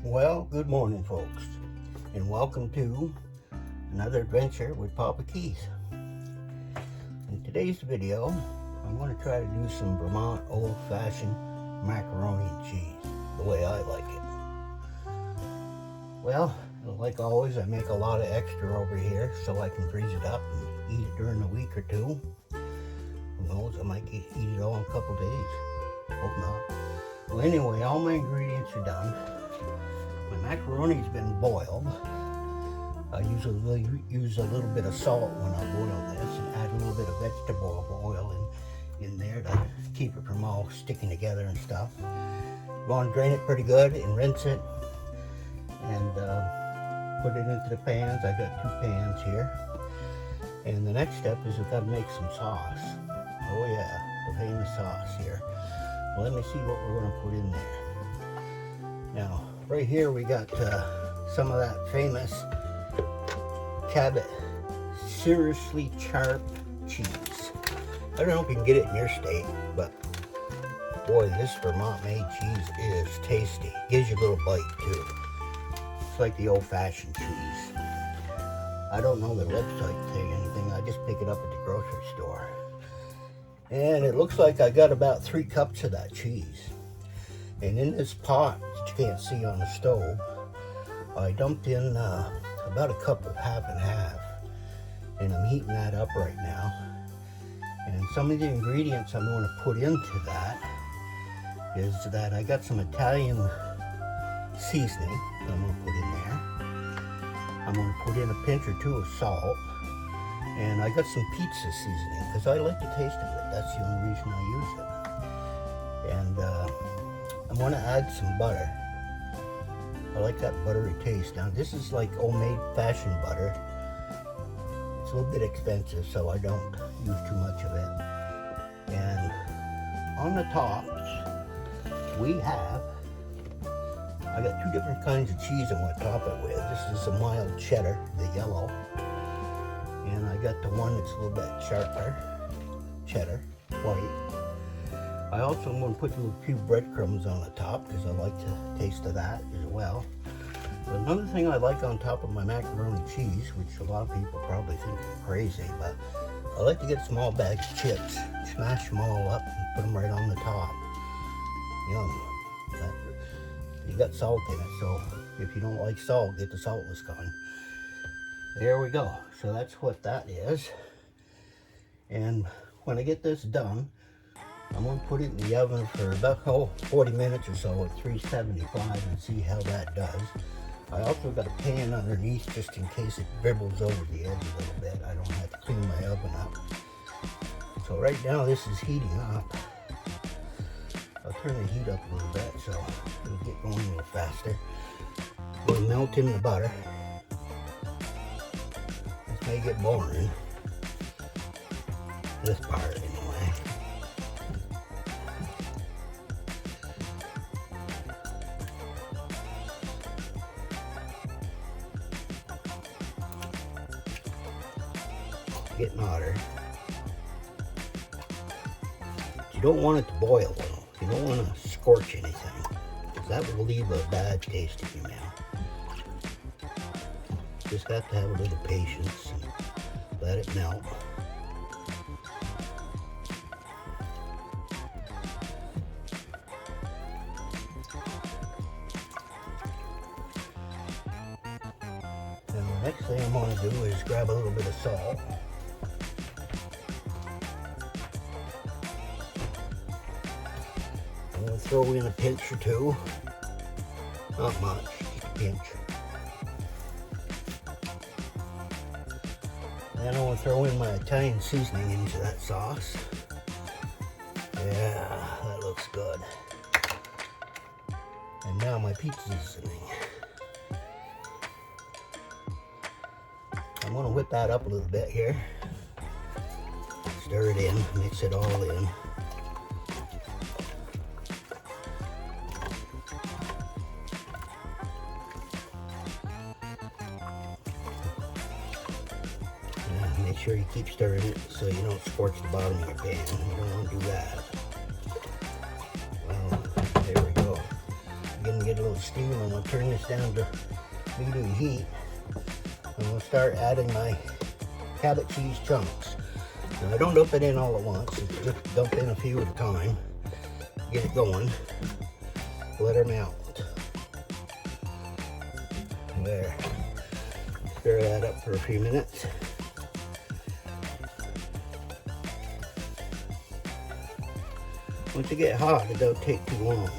Well, good morning, folks, and welcome to another adventure with Papa Keith. In today's video, I'm going to try to do some Vermont old-fashioned macaroni and cheese, the way I like it. Well, like always, I make a lot of extra over here so I can freeze it up and eat it during a week or two. Who knows, I might eat it all in a couple days. Hope not. Well, anyway, all my ingredients are done. My macaroni's been boiled. I usually use a little bit of salt when I boil this and add a little bit of vegetable oil in there to keep it from all sticking together and stuff. You want to drain it pretty good and rinse it and put it into the pans. I got 2 pans here. And the next step is we've got to make some sauce. Oh yeah, the famous sauce here. Well, let me see what we're going to put in there. Now, right here we got some of that famous Cabot seriously sharp cheese. I don't know if you can get it in your state, but boy, this Vermont made cheese is tasty. Gives you a little bite too. It's like the old-fashioned cheese. I don't know the website saying anything. I just pick it up at the grocery store. And it looks like I got about 3 cups of that cheese. And in this pot that you can't see on the stove, I dumped in about a cup of half and half. And I'm heating that up right now. And some of the ingredients I'm going to put into that is that I got some Italian seasoning that I'm going to put in there. I'm going to put in a pinch or 2 of salt. And I got some pizza seasoning because I like the taste of it. That's the only reason I use it. And I'm going to add some butter. I like that buttery taste. Now this is like homemade fashioned butter. It's a little bit expensive, so I don't use too much of it. And on the tops, I got 2 different kinds of cheese I'm going to top it with. This is a mild cheddar, the yellow. And I got the one that's a little bit sharper, cheddar, white. I also am going to put a few breadcrumbs on the top because I like the taste of that as well. But another thing I like on top of my macaroni cheese, which a lot of people probably think I'm crazy, but I like to get small bags of chips, smash them all up and put them right on the top. Yum. You got salt in it, so if you don't like salt, get the saltless kind. There we go. So that's what that is. And when I get this done, I'm going to put it in the oven for about 40 minutes or so at 375 and see how that does. I also got a pan underneath just in case it dribbles over the edge a little bit. I don't have to clean my oven up. So right now this is heating up. I'll turn the heat up a little bit so it'll get going a little faster. We'll melt in the butter. This may get boring. This part anyway. Getting hotter. You don't want it to boil though. You don't want to scorch anything, because that will leave a bad taste in your mouth. Just got to have a little patience and let it melt. And the next thing I'm going to do is grab a little bit of salt. I'm going to throw in a pinch or 2. Not much, just a pinch. Then I'm going to throw in my Italian seasoning into that sauce. Yeah, that looks good. And now my pizza seasoning. I'm going to whip that up a little bit here. Stir it in, mix it all in. Make sure you keep stirring it so you don't scorch the bottom of your pan. You don't want to do that. Well, there we go. Getting get a little steam. I'm going to turn this down to medium heat. I'm going to start adding my Cabot cheese chunks. Now, I don't dump it in all at once. Just dump in a few at a time. Get it going. Let her melt. There. Stir that up for a few minutes. Once it gets hot, it don't take too long.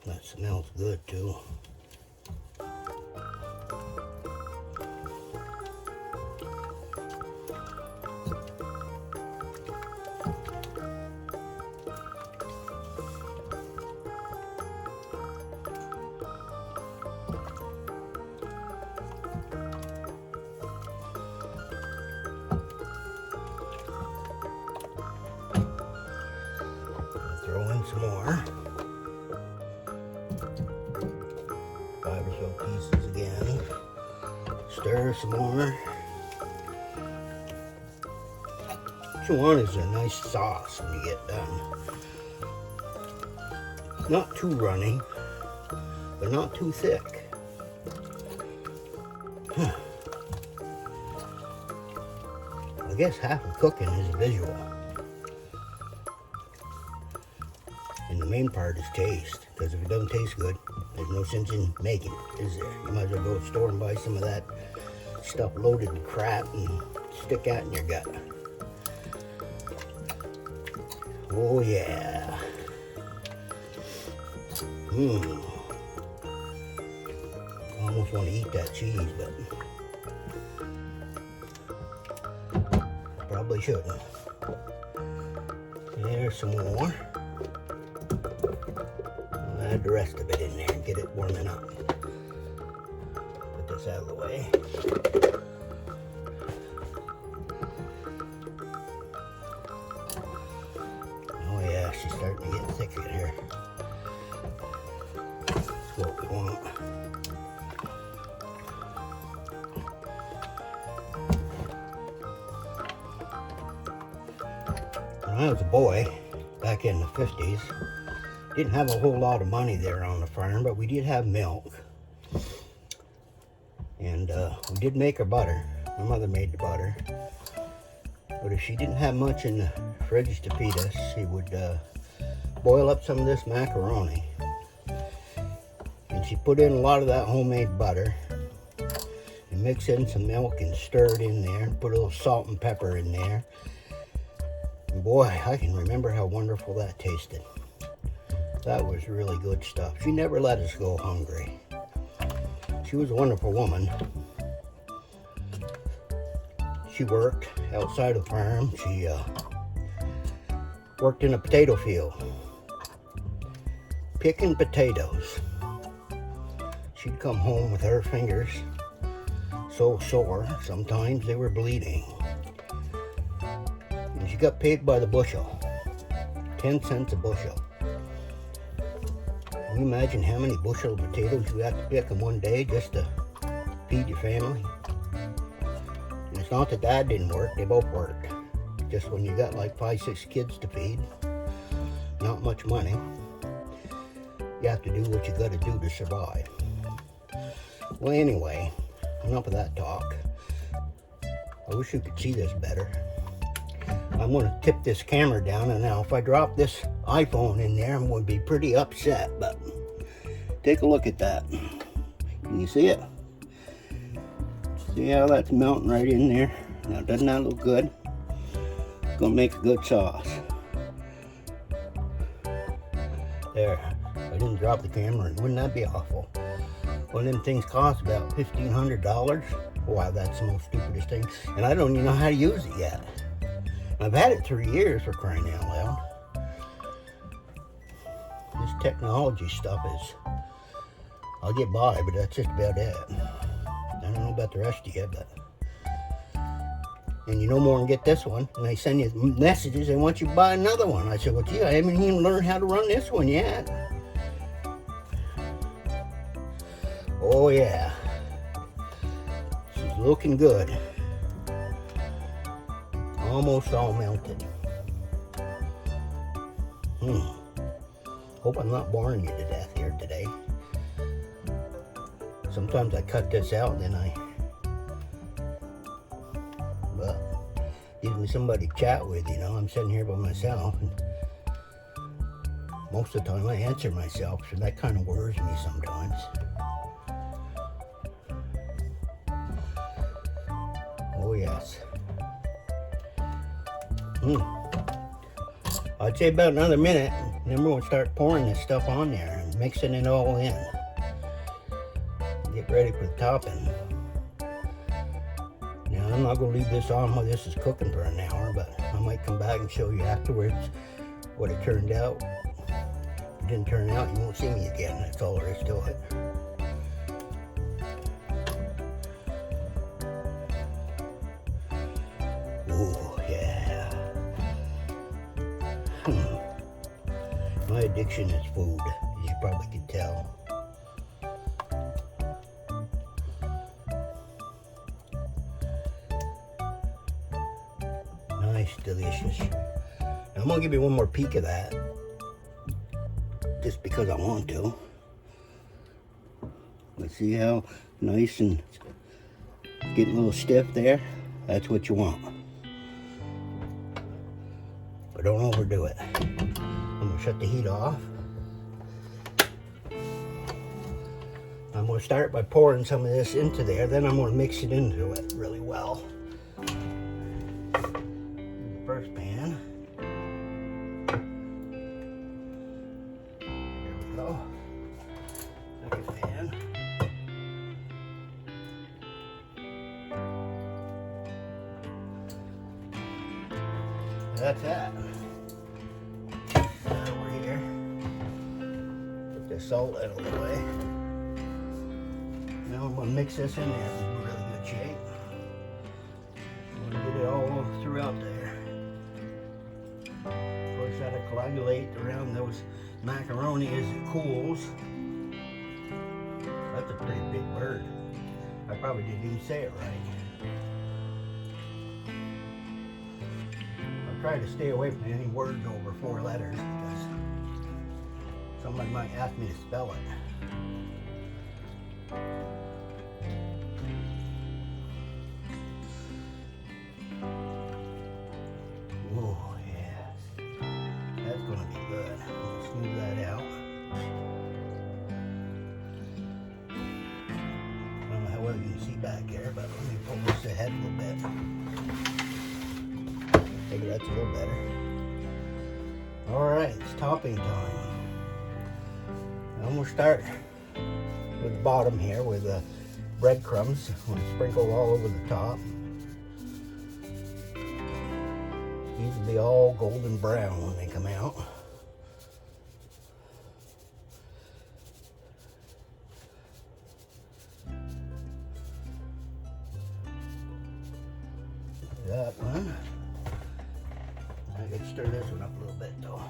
That smells good too. Throw in some more. 5 or so pieces again. Stir some more. What you want is a nice sauce when you get done. Not too runny, but not too thick. I guess half of cooking is a visual. And the main part is taste, because if it doesn't taste good, there's no sense in making it, is there? You might as well go to the store and buy some of that stuff loaded with crap and stick that in your gut. Oh yeah. I almost want to eat that cheese, but probably shouldn't. There's some more. Add the rest of it in there and get it warming up. Put this out of the way. Oh yeah, she's starting to get thicker here. That's what we want. When I was a boy, back in the 50s, didn't have a whole lot of money there on the farm, but we did have milk. And we did make our butter. My mother made the butter. But if she didn't have much in the fridge to feed us, she would boil up some of this macaroni. And she put in a lot of that homemade butter. And mix in some milk and stir it in there. And put a little salt and pepper in there. And boy, I can remember how wonderful that tasted. That was really good stuff. She never let us go hungry. She was a wonderful woman. She worked outside of the farm. She worked in a potato field, picking potatoes. She'd come home with her fingers so sore, sometimes they were bleeding. And she got paid by the bushel, 10 cents a bushel. Can you imagine how many bushel of potatoes you have to pick in one day just to feed your family? And it's not that Dad didn't work, they both worked. Just when you got like 5, 6 kids to feed, not much money, you have to do what you got to do to survive. Well, anyway, enough of that talk. I wish you could see this better. I'm going to tip this camera down, and now if I drop this iPhone in there, I'm going to be pretty upset, but take a look at that. Can you see it? See how that's melting right in there? Now, doesn't that look good? It's going to make a good sauce. There. I didn't drop the camera. Wouldn't that be awful? One of them things costs about $1,500. Wow, that's the most stupidest thing. And I don't even know how to use it yet. I've had it 3 years, for crying out loud. This technology stuff is, I'll get by, but that's just about it. I don't know about the rest of you, but. And you no more than get this one, and they send you messages, they want you to buy another one. I said, well, gee, I haven't even learned how to run this one yet. Oh, yeah. She's looking good. Almost all melted. Hope I'm not boring you to death here today. Sometimes I cut this out and then but gives me somebody to chat with, you know. I'm sitting here by myself, and most of the time I answer myself, so that kind of worries me sometimes. Oh yes. I'd say about another minute, and then we're going to start pouring this stuff on there and mixing it all in. Get ready for the topping. Now I'm not going to leave this on while this is cooking for an hour, but I might come back and show you afterwards what it turned out. If it didn't turn out, you won't see me again. That's all there is to it. Ooh, yeah. My addiction is food, as you probably can tell. Nice, delicious. Now I'm gonna give you one more peek of that, just because I want to. Let's see how nice and getting a little stiff there. That's what you want. But don't overdo it. I'm gonna shut the heat off. I'm gonna start by pouring some of this into there, then I'm gonna mix it into it really well. The first pan. There we go. Second pan. That's that. Over here, put the salt out of the way. Now I'm gonna mix this in there in really good shape. I'm gonna get it all throughout there. Of course, that'll coagulate around those macaroni as it cools. That's a pretty big bird. I probably didn't even say it right. Try to stay away from any words over 4 letters because somebody might ask me to spell it. Oh yes, that's going to be good. I'm going to smooth that out. I don't know how well you can see back there, but let me pull this ahead a little bit. Maybe that's a little better. Alright, it's topping time. I'm going to start with the bottom here with the breadcrumbs. I'm going to sprinkle all over the top. These will be all golden brown when they come out. That one. I could stir this one up a little bit though.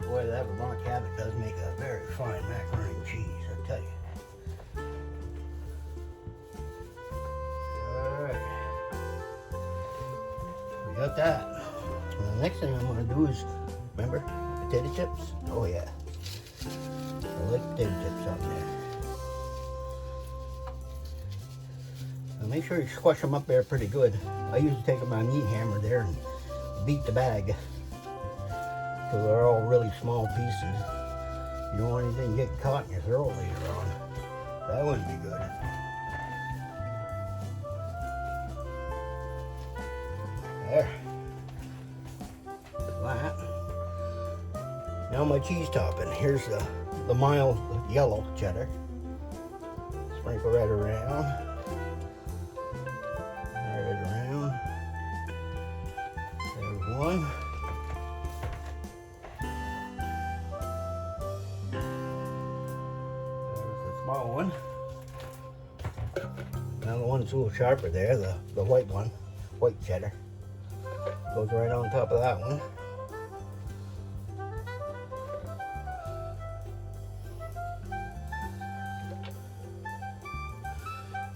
Boy, that Vermont Cabot does make a very fine macaroni and cheese, I tell you. Alright. We got that. And the next thing I'm going to do is, remember, potato chips? Oh yeah. I like potato chips out there. Now make sure you squash them up there pretty good. I usually take my meat hammer there and beat the bag because they're all really small pieces. You don't want anything getting caught in your throat later on. That wouldn't be good. There. That. Now my cheese topping. Here's the mild yellow cheddar. Sprinkle right around. Right around. There's one. There's the small one. Now the one that's a little sharper there, the white one, white cheddar. Goes right on top of that one.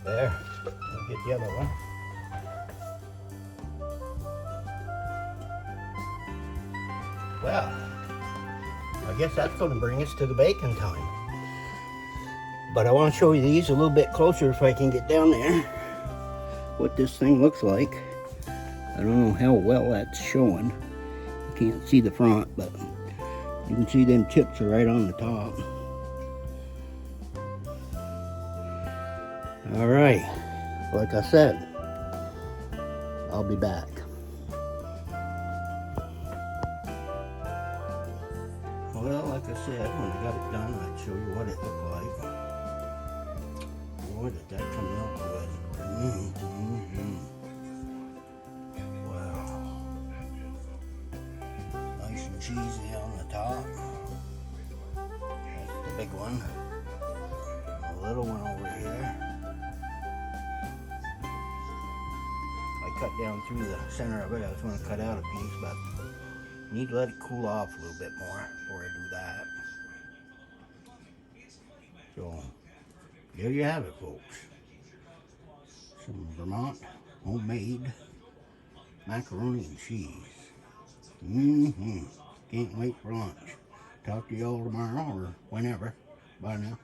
There, we'll get the other one. Well, I guess that's going to bring us to the baking time. But I want to show you these a little bit closer if I can get down there. What this thing looks like. I don't know how well that's showing. You can't see the front, but you can see them chips are right on the top. All right, like I said, I'll be back. Well, like I said, when I got it done, I'd show you what it looked like. Boy, did that come out good. Wow. Nice and cheesy on the top. That's the big one. A little one over here. I cut down through the center of it. I was going to cut out a piece, but I need to let it cool off a little bit more before I do that. So, there you have it, folks. Some Vermont homemade macaroni and cheese. Can't wait for lunch. Talk to you all tomorrow or whenever. Bye now.